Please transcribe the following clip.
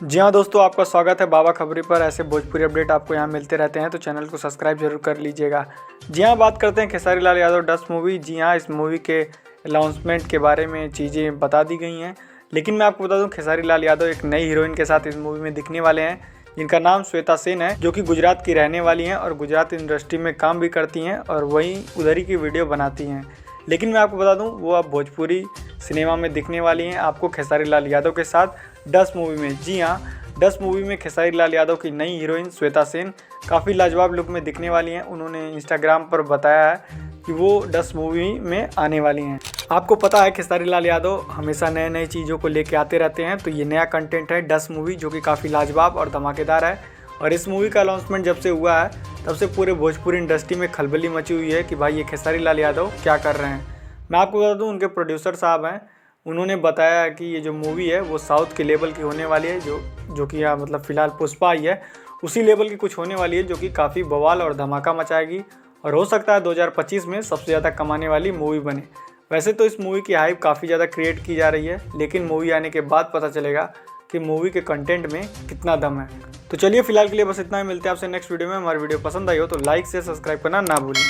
जी हाँ दोस्तों, आपका स्वागत है बाबा खबरी पर। ऐसे भोजपुरी अपडेट आपको यहाँ मिलते रहते हैं, तो चैनल को सब्सक्राइब जरूर कर लीजिएगा। जी हाँ, बात करते हैं खेसारी लाल यादव डस्ट मूवी। जी हाँ, इस मूवी के अनाउंसमेंट के बारे में चीज़ें बता दी गई हैं, लेकिन मैं आपको बता दूं खेसारी लाल यादव एक नई हीरोइन के साथ इस मूवी में दिखने वाले हैं, जिनका नाम श्वेता सेन है, जो कि गुजरात की रहने वाली हैं और गुजरात इंडस्ट्री में काम भी करती हैं और वहीं उधर ही की वीडियो बनाती हैं। लेकिन मैं आपको बता दूं वो अब भोजपुरी सिनेमा में दिखने वाली हैं आपको खेसारी लाल यादव के साथ डस्ट मूवी में। जी हाँ, डस्ट मूवी में खेसारी लाल यादव की नई हीरोइन श्वेता सेन काफ़ी लाजवाब लुक में दिखने वाली हैं। उन्होंने इंस्टाग्राम पर बताया है कि वो डस्ट मूवी में आने वाली हैं। आपको पता है खेसारी लाल यादव हमेशा नए नई चीज़ों को लेके आते रहते हैं, तो ये नया कंटेंट है डस्ट मूवी, जो कि काफ़ी लाजवाब और धमाकेदार है। और इस मूवी का अनाउंसमेंट जब से हुआ है तब से पूरे भोजपुरी इंडस्ट्री में खलबली मची हुई है कि भाई ये खेसारी लाल यादव क्या कर रहे हैं। मैं आपको बता दूं उनके प्रोड्यूसर साहब हैं, उन्होंने बताया कि ये जो मूवी है वो साउथ के लेवल की होने वाली है, जो कि यहाँ मतलब फ़िलहाल पुष्पा आई है उसी लेवल की कुछ होने वाली है, जो कि काफ़ी बवाल और धमाका मचाएगी और हो सकता है 2025 में सबसे ज़्यादा कमाने वाली मूवी बने। वैसे तो इस मूवी की हाइप काफ़ी ज़्यादा क्रिएट की जा रही है, लेकिन मूवी आने के बाद पता चलेगा कि मूवी के कंटेंट में कितना दम है। तो चलिए फिलहाल के लिए बस इतना ही, मिलते हैं आपसे नेक्स्ट वीडियो में। हमारी वीडियो पसंद आई हो तो लाइक से सब्सक्राइब करना ना भूलें।